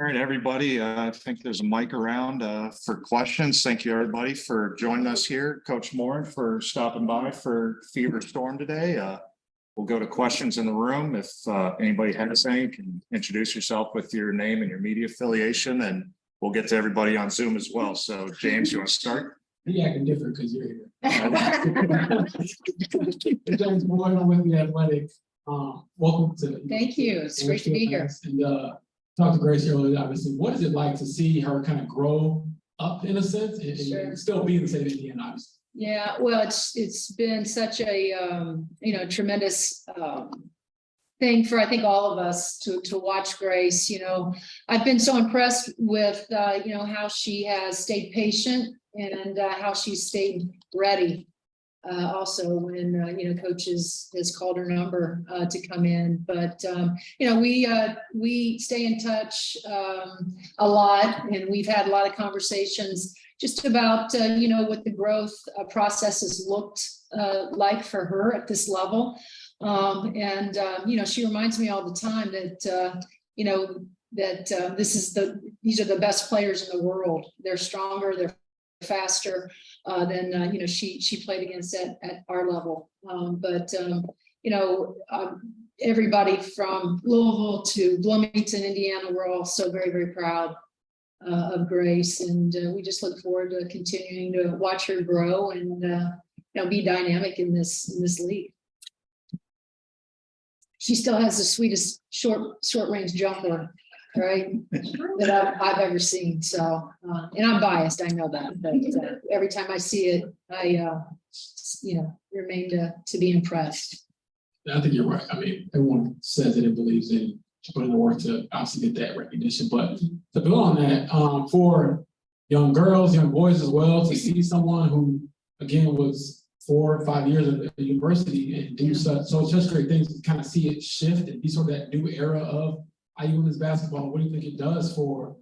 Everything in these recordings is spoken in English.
All right, everybody. I think there's a mic around for questions. Thank you, everybody, for joining us here. Coach Moren for stopping by for Fever Storm today. We'll go to questions in the room. If anybody has any, you can introduce yourself with your name and your media affiliation, and we'll get to everybody on Zoom as well. So, James, you want to start? You're acting different because you're here. James Moren, I'm with the Athletic. Welcome to. Thank you. It's great to be here. And talked to Grace earlier. Obviously, what is it like to see her kind of grow up in a sense and, Sure. and still be in the state of Indiana? Obviously. Yeah, well, it's been such a tremendous thing for I think all of us to watch Grace. I've been so impressed with how she has stayed patient and how she's stayed ready. Also when coach has called her number to come in, but we stay in touch a lot, and we've had a lot of conversations just about what the growth process has looked like for her at this level. She reminds me all the time that these are the best players in the world. They're stronger, they're faster than she played against at our level. Everybody from Louisville to Bloomington, Indiana, we're all so very, very proud of Grace, and we just look forward to continuing to watch her grow and be dynamic in this league. She still has the sweetest short range jumper, right, that I've ever seen. So, and I'm biased, I know that, but every time I see it, I remain to be impressed. I think you're right. I mean, everyone says it and believes in putting the work to obviously get that recognition. But to build on that, for young girls, young boys as well, to see someone who, again, was 4 or 5 years at the university and do such great things, to kind of see it shift and be sort of that new era of IU women's basketball. What do you think it does for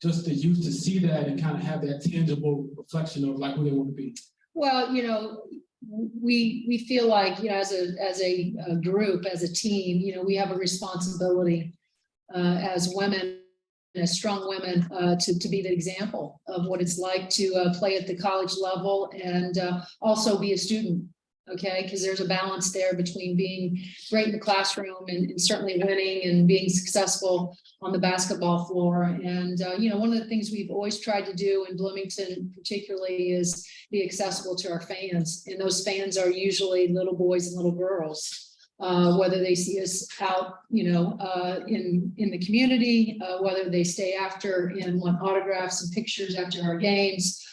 just the youth to see that and kind of have that tangible reflection of like who they want to be? Well, we feel like as a group, as a team, we have a responsibility as women, as strong women, to be the example of what it's like to play at the college level and also be a student. Okay, because there's a balance there between being great in the classroom and certainly winning and being successful on the basketball floor. And one of the things we've always tried to do in Bloomington particularly is be accessible to our fans, and those fans are usually little boys and little girls. Whether they see us out, in the community, whether they stay after and want autographs and pictures after our games,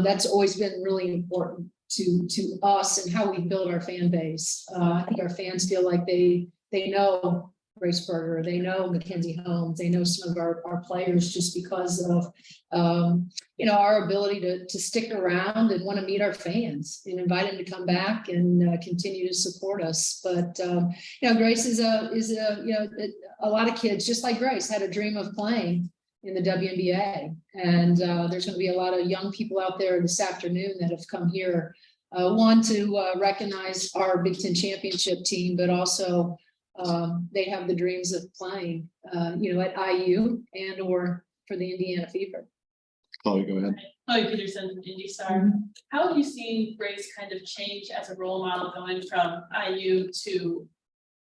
that's always been really important to us and how we build our fan base. I think our fans feel like they know Grace Berger, they know Mackenzie Holmes, they know some of our players just because of our ability to stick around and want to meet our fans and invite them to come back and continue to support us. But Grace is a lot of kids just like Grace had a dream of playing in the WNBA, and there's going to be a lot of young people out there this afternoon that have come here, one to recognize our Big Ten championship team, but also they have the dreams of playing, at IU and or for the Indiana Fever. Chloe, go ahead. Chloe Peterson from Indy Star. How have you seen Grace kind of change as a role model going from IU to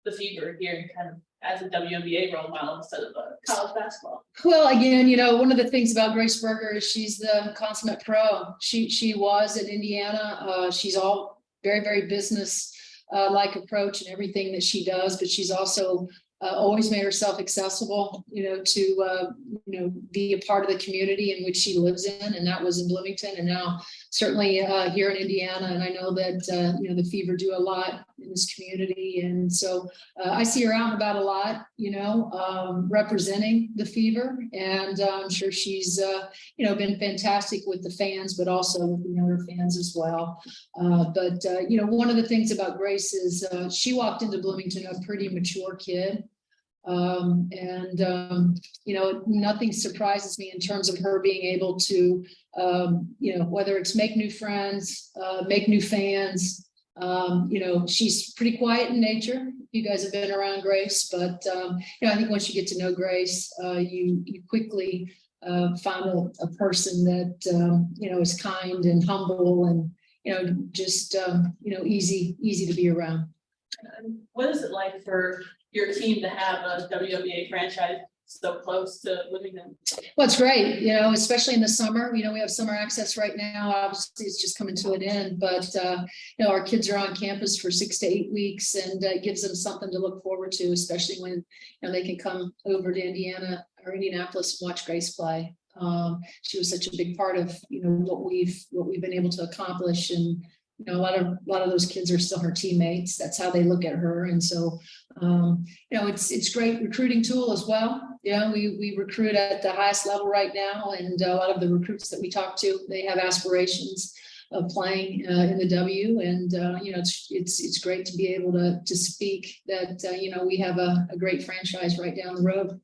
the Fever here, kind of as a WNBA role model instead of a college basketball? Well, again, one of the things about Grace Berger is she's the consummate pro. She was at Indiana. She's all very, very business like approach in everything that she does, but she's also always made herself accessible, to be a part of the community in which she lives in, and that was in Bloomington, and now certainly here in Indiana. And I know that the Fever do a lot in this community, and so I see her out and about a lot, representing the Fever, and I'm sure she's been fantastic with the fans, but also with the younger fans as well. But one of the things about Grace is she walked into Bloomington a pretty mature kid. Nothing surprises me in terms of her being able to, whether it's make new friends, make new fans. She's pretty quiet in nature, you guys have been around Grace, but, I think once you get to know Grace, you quickly find a person that, is kind and humble and, just, easy to be around. What is it like for your team to have a WNBA franchise so close to Bloomington? Well, it's great, especially in the summer. We have summer access right now. Obviously, it's just coming to an end, but our kids are on campus for 6 to 8 weeks, and it gives them something to look forward to, especially when they can come over to Indiana or Indianapolis and watch Grace play. She was such a big part of what we've been able to accomplish, and a lot of those kids are still her teammates. That's how they look at her, and so it's great recruiting tool as well. We recruit at the highest level right now, and a lot of the recruits that we talk to, they have aspirations of playing in the W, and it's great to be able to speak that we have a great franchise right down the road.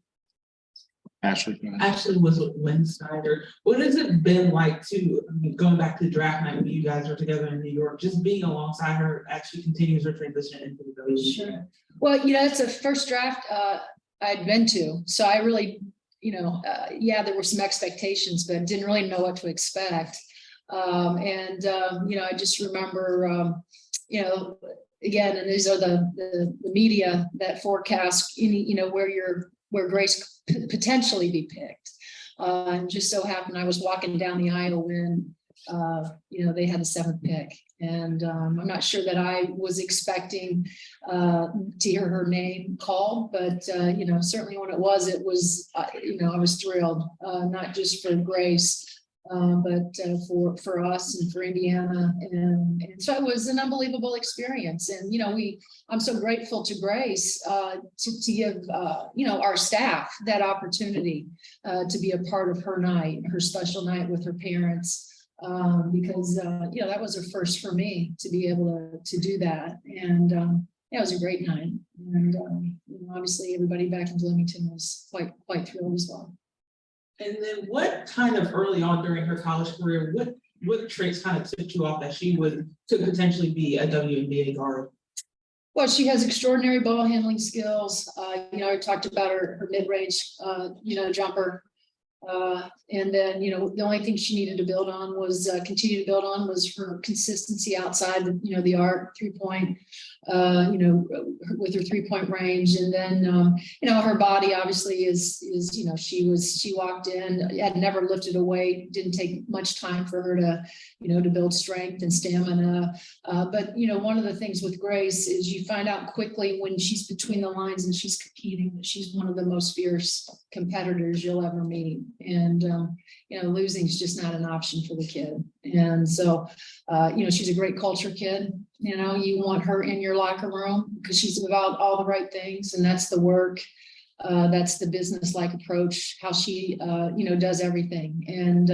Ashley. Go ahead. Actually was with Lynn Snyder. What has it been like going back to draft night when you guys are together in New York, just being alongside her actually continues her transition into the WNBA? Sure. Well, it's a first draft I'd been to, so I really, there were some expectations, but didn't really know what to expect. I just remember, again, and these are the media that forecast where Grace could potentially be picked. And just so happened I was walking down the aisle when they had the 7th pick, and I'm not sure that I was expecting to hear her name called, but certainly when it was I was thrilled, not just for Grace, but for us and for Indiana, and so it was an unbelievable experience. And I'm so grateful to Grace to give our staff that opportunity to be a part of her night, her special night with her parents, because that was a first for me to be able to do that, and it was a great night, and obviously everybody back in Bloomington was quite thrilled as well. And then what kind of early on during her college career, what traits kind of tipped you off that she could potentially be a WNBA guard? Well, she has extraordinary ball handling skills. I talked about her mid-range, jumper. And then, the only thing she needed to build on was her consistency outside the arc, 3-point, with her 3-point range. And then, her body obviously is, she walked in, had never lifted a weight, didn't take much time for her to, to build strength and stamina. But, one of the things with Grace is you find out quickly when she's between the lines and she's competing that she's one of the most fierce competitors you'll ever meet. And, losing is just not an option for the kid. And so, she's a great culture kid. You want her in your locker room because she's about all the right things, and that's the work. That's the business-like approach, how she, does everything. And,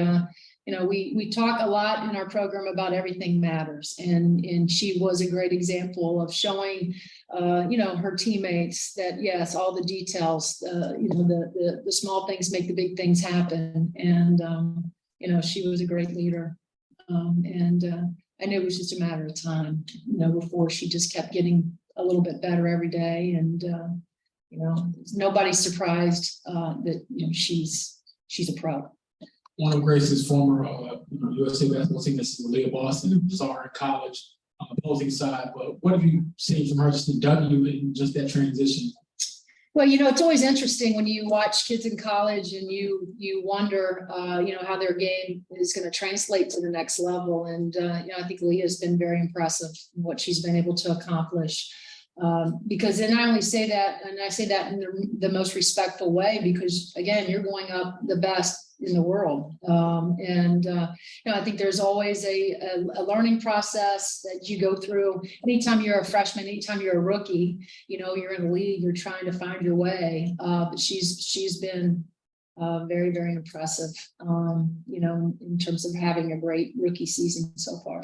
we talk a lot in our program about everything matters. And she was a great example of showing, her teammates that, yes, all the details, the small things make the big things happen. And, she was a great leader. I knew it was just a matter of time, before she just kept getting a little bit better every day. And, nobody's surprised that, she's a pro. One of Grace's former USA basketball teammates is Leah Boston, saw her in college on the opposing side. But what have you seen from her just in W and just that transition? Well, it's always interesting when you watch kids in college and you wonder, how their game is going to translate to the next level. And, I think Leah has been very impressive in what she's been able to accomplish. Because then I only say that, and I say that in the most respectful way, because again, you're going up the best in the world. I think there's always a learning process that you go through. Anytime you're a freshman, anytime you're a rookie, you're in the league, you're trying to find your way. But she's been very, very impressive, in terms of having a great rookie season so far.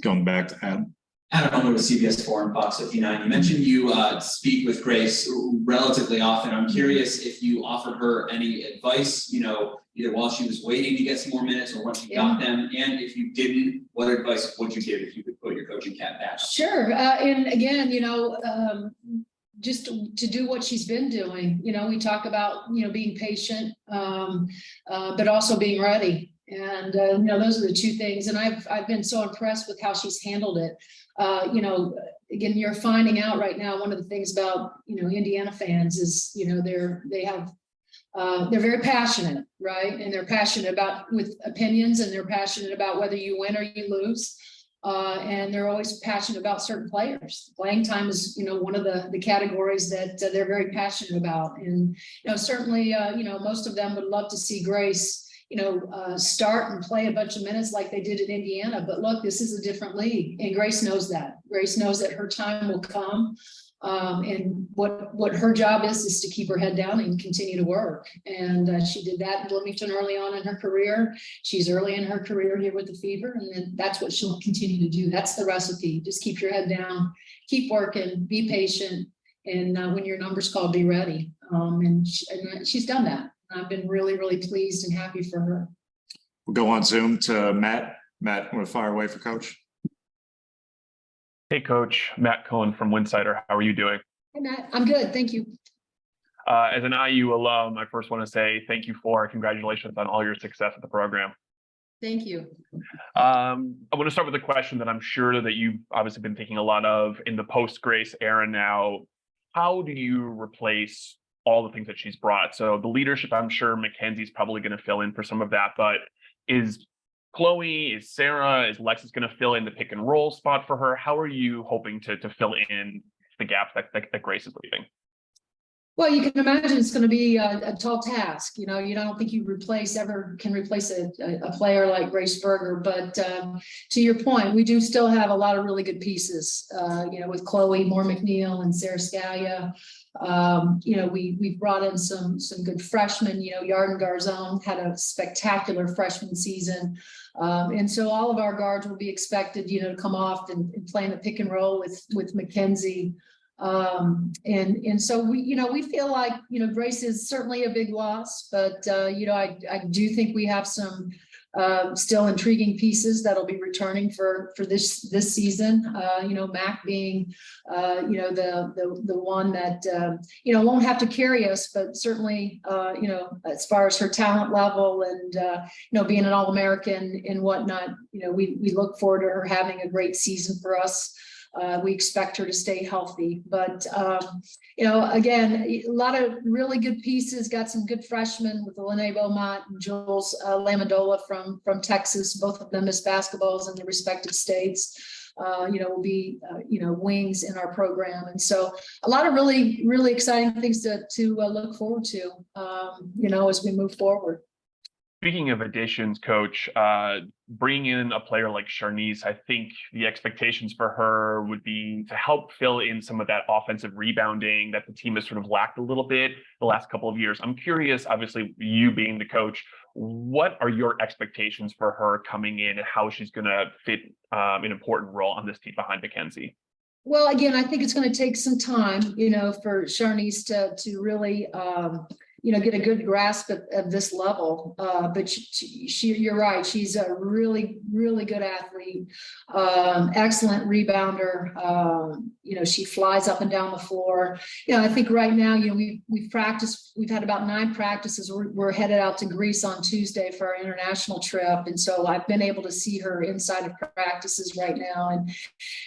Going back to Adam. Adam Elmer with CBS 4 and Fox 59. You mentioned you speak with Grace relatively often. I'm curious if you offered her any advice, either while she was waiting to get some more minutes or once you got them. And if you didn't, what advice would you give if you could put your coaching cap back? Sure. And again, just to do what she's been doing. You know, we talk about, you know, being patient, but also being ready. And, you know, those are the two things. And I've been so impressed with how she's handled it. You know, again, you're finding out right now, one of the things about, you know, Indiana fans is, you know, they're very passionate, right? And they're passionate about with opinions, and they're passionate about whether you win or you lose. And they're always passionate about certain players. Playing time is, you know, one of the categories that they're very passionate about. And, you know, certainly, you know, most of them would love to see Grace, you know, start and play a bunch of minutes like they did at Indiana. But look, this is a different league, and Grace knows that. Grace knows that her time will come. And what her job is to keep her head down and continue to work. And she did that in Bloomington early on in her career. She's early in her career here with the Fever, and then that's what she'll continue to do. That's the recipe. Just keep your head down, keep working, be patient, and when your number's called, be ready. And she's done that. I've been really, really pleased and happy for her. We'll go on Zoom to Matt. Matt, want to fire away for Coach? Hey, Coach. Matt Cohen from Winsider. How are you doing? Hey, Matt. I'm good. Thank you. As an IU alum, I first want to say thank you for congratulations on all your success at the program. Thank you. I want to start with a question that I'm sure that you've obviously been thinking a lot of in the post-Grace era now. How do you replace all the things that she's brought? So the leadership, I'm sure Mackenzie's probably going to fill in for some of that, but is Chloe, is Sarah, is Lexus going to fill in the pick and roll spot for her? How are you hoping to fill in the gaps that Grace is leaving? Well, you can imagine it's going to be a tall task. You know, you don't think you can replace a player like Grace Berger. But to your point, we do still have a lot of really good pieces. You know, with Chloe Moore McNeil and Sarah Scalia. You know, we brought in some good freshmen. You know, Yarden Garzone had a spectacular freshman season. And so all of our guards will be expected, you know, to come off and play in the pick and roll with Mackenzie. And so we feel like, you know, Grace is certainly a big loss, but, you know, I do think we have some, still intriguing pieces that'll be returning for this season. You know, Mac being, you know, the one that, you know, won't have to carry us, but certainly, you know, as far as her talent level and, you know, being an All-American and whatnot, you know, we look forward to her having a great season for us. We expect her to stay healthy, but, you know, again, a lot of really good pieces, got some good freshmen with Lene Beaumont and Jules Lamandola from Texas, both of them as basketballs in their respective states, you know, will be, you know, wings in our program. And so a lot of really, really exciting things to look forward to, you know, as we move forward. Speaking of additions, Coach, bringing in a player like Charnice, I think the expectations for her would be to help fill in some of that offensive rebounding that the team has sort of lacked a little bit the last couple of years. I'm curious, obviously, you being the coach, what are your expectations for her coming in and how she's going to fit an important role on this team behind Mackenzie? Well, again, I think it's going to take some time, you know, for Charnice to really, you know, get a good grasp of this level. But you're right. She's a really, really good athlete, excellent rebounder. You know, she flies up and down the floor. You know, I think right now, you know, we've practiced. We've had about 9 practices. We're headed out to Greece on Tuesday for our international trip, and so I've been able to see her inside of practices right now.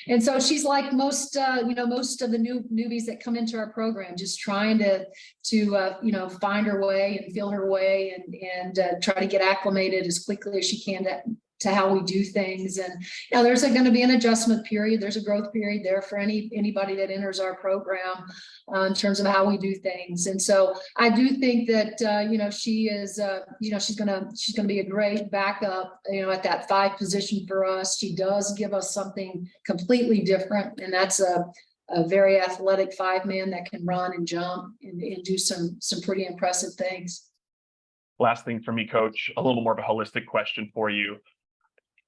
And so she's like most, you know, most of the newbies that come into our program, just trying to you know, find her way and feel her way and try to get acclimated as quickly as she can to how we do things. And, you know, there's going to be an adjustment period. There's a growth period there for anybody that enters our program in terms of how we do things. And so I do think that, you know, she is, you know, she's going to be a great backup, you know, at that 5 position for us. She does give us something completely different. And that's a very athletic 5-man that can run and jump and do some pretty impressive things. Last thing for me, Coach, a little more of a holistic question for you.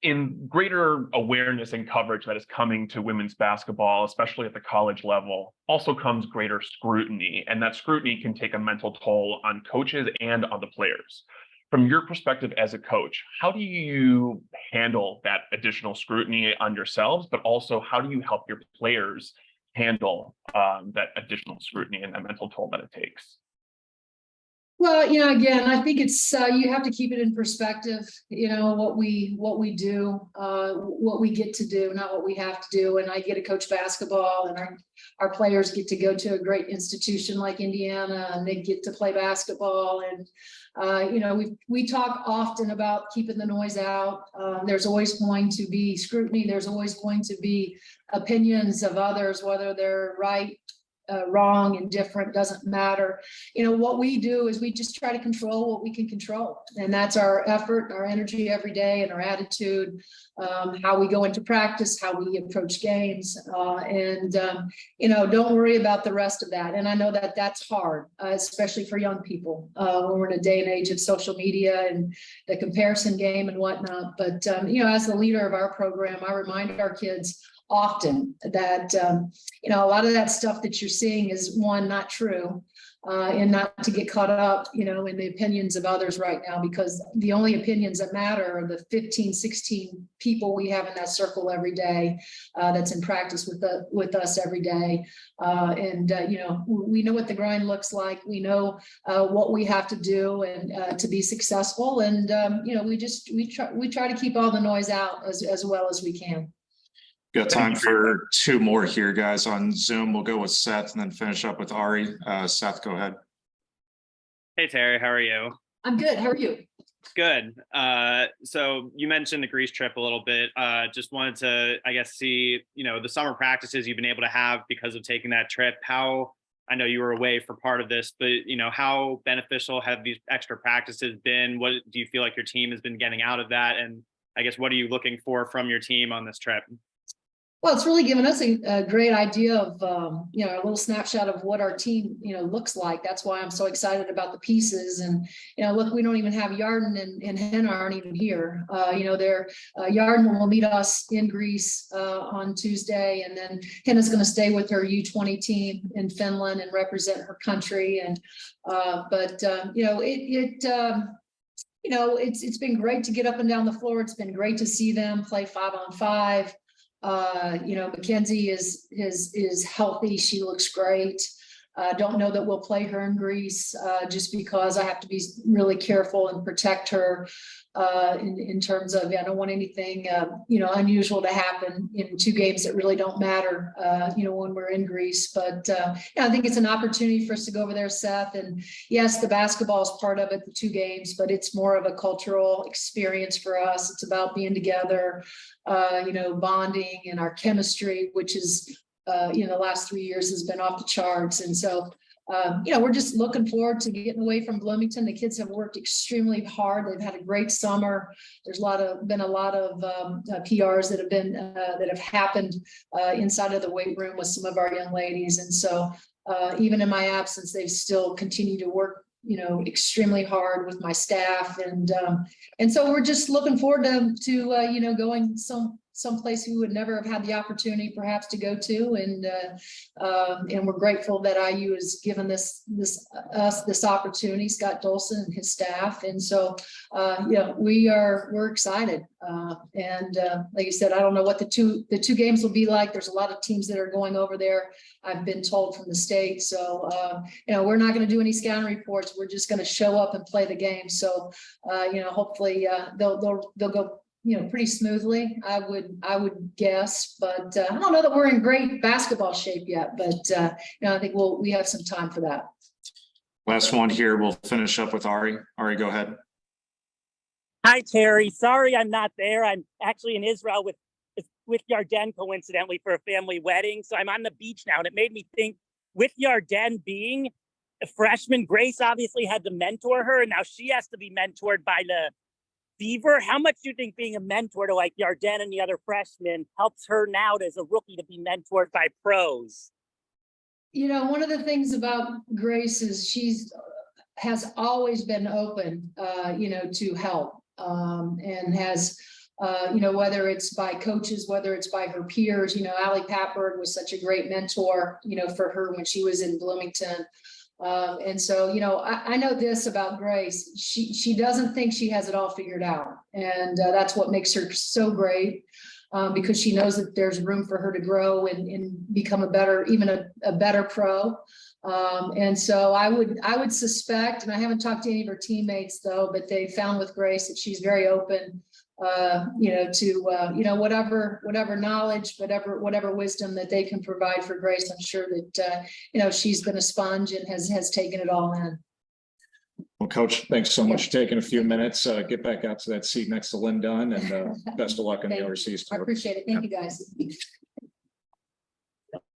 In greater awareness and coverage that is coming to women's basketball, especially at the college level, also comes greater scrutiny, and that scrutiny can take a mental toll on coaches and on the players. From your perspective as a coach, how do you handle that additional scrutiny on yourselves, but also how do you help your players handle that additional scrutiny and that mental toll that it takes? Well, again, I think it's, you have to keep it in perspective, what we do, what we get to do, not what we have to do. And I get to coach basketball, and our players get to go to a great institution like Indiana, and they get to play basketball. And, we talk often about keeping the noise out. There's always going to be scrutiny. There's always going to be opinions of others, whether they're right, wrong, indifferent, doesn't matter. What we do is we just try to control what we can control. And that's our effort, our energy every day, and our attitude, how we go into practice, how we approach games. Don't worry about the rest of that. And I know that that's hard, especially for young people, when we're in a day and age of social media and the comparison game and whatnot. But, as the leader of our program, I remind our kids often that, a lot of that stuff that you're seeing is, one, not true, and not to get caught up, in the opinions of others right now, because the only opinions that matter are the 15, 16 people we have in that circle every day, that's in practice with us every day. We know what the grind looks like. We know what we have to do and to be successful. And, we try to keep all the noise out as well as we can. Got time for two more here, guys, on Zoom. We'll go with Seth and then finish up with Ari. Seth, go ahead. Hey, Teri, how are you? I'm good. How are you? Good. So you mentioned the Greece trip a little bit. Just wanted to, I guess, see, the summer practices you've been able to have because of taking that trip. How, I know you were away for part of this, but, how beneficial have these extra practices been? What do you feel like your team has been getting out of that? And I guess, what are you looking for from your team on this trip? Well, it's really given us a great idea of, a little snapshot of what our team, looks like. That's why I'm so excited about the pieces. And, look, we don't even have Yarden and Henna aren't even here. Yarden will meet us in Greece on Tuesday, and then Henna's going to stay with her U20 team in Finland and represent her country. And, it's been great to get up and down the floor. It's been great to see them play 5-on-5. Mackenzie is healthy. She looks great. Don't know that we'll play her in Greece, just because I have to be really careful and protect her in terms of, I don't want anything, unusual to happen in two games that really don't matter, when we're in Greece. But I think it's an opportunity for us to go over there, Seth. And yes, the basketball is part of it, the two games, but it's more of a cultural experience for us. It's about being together, bonding, and our chemistry, which is, the last 3 years has been off the charts. And so, we're just looking forward to getting away from Bloomington. The kids have worked extremely hard. They've had a great summer. There's been a lot of PRs that have happened inside of the weight room with some of our young ladies. And so, even in my absence, they've still continued to work, extremely hard with my staff. And so we're just looking forward to going someplace we would never have had the opportunity perhaps to go to. And we're grateful that IU has given us this opportunity, Scott Dolson and his staff. And so, we're excited. Like I said, I don't know what the two games will be like. There's a lot of teams that are going over there, I've been told, from the state. So, we're not going to do any scouting reports. We're just going to show up and play the game. So, hopefully they'll go, pretty smoothly, I would guess. But I don't know that we're in great basketball shape yet. But I think we have some time for that. Last one here. We'll finish up with Ari. Ari, go ahead. Hi, Teri. Sorry I'm not there. I'm actually in Israel with Yarden, coincidentally, for a family wedding. So I'm on the beach now, and it made me think, with Yarden being a freshman, Grace obviously had to mentor her, and now she has to be mentored by the Fever. How much do you think being a mentor to like Yarden and the other freshmen helps her now as a rookie to be mentored by pros? One of the things about Grace is has always been open, to help, and has, whether it's by coaches, whether it's by her peers. Allie Patberg was such a great mentor, for her when she was in Bloomington. And so, I know this about Grace. She doesn't think she has it all figured out. And that's what makes her so great. because she knows that there's room for her to grow and become a better, even a better pro. And so I would suspect, and I haven't talked to any of her teammates though, but they found with Grace that she's very open, to, whatever knowledge, whatever wisdom that they can provide for Grace. I'm sure that, she's been a sponge and has taken it all in. Well, Coach, thanks so much for taking a few minutes. Get back out to that seat next to Lynn Dunn, and best of luck in the Thank you. overseas I tour. appreciate it. Thank you, guys.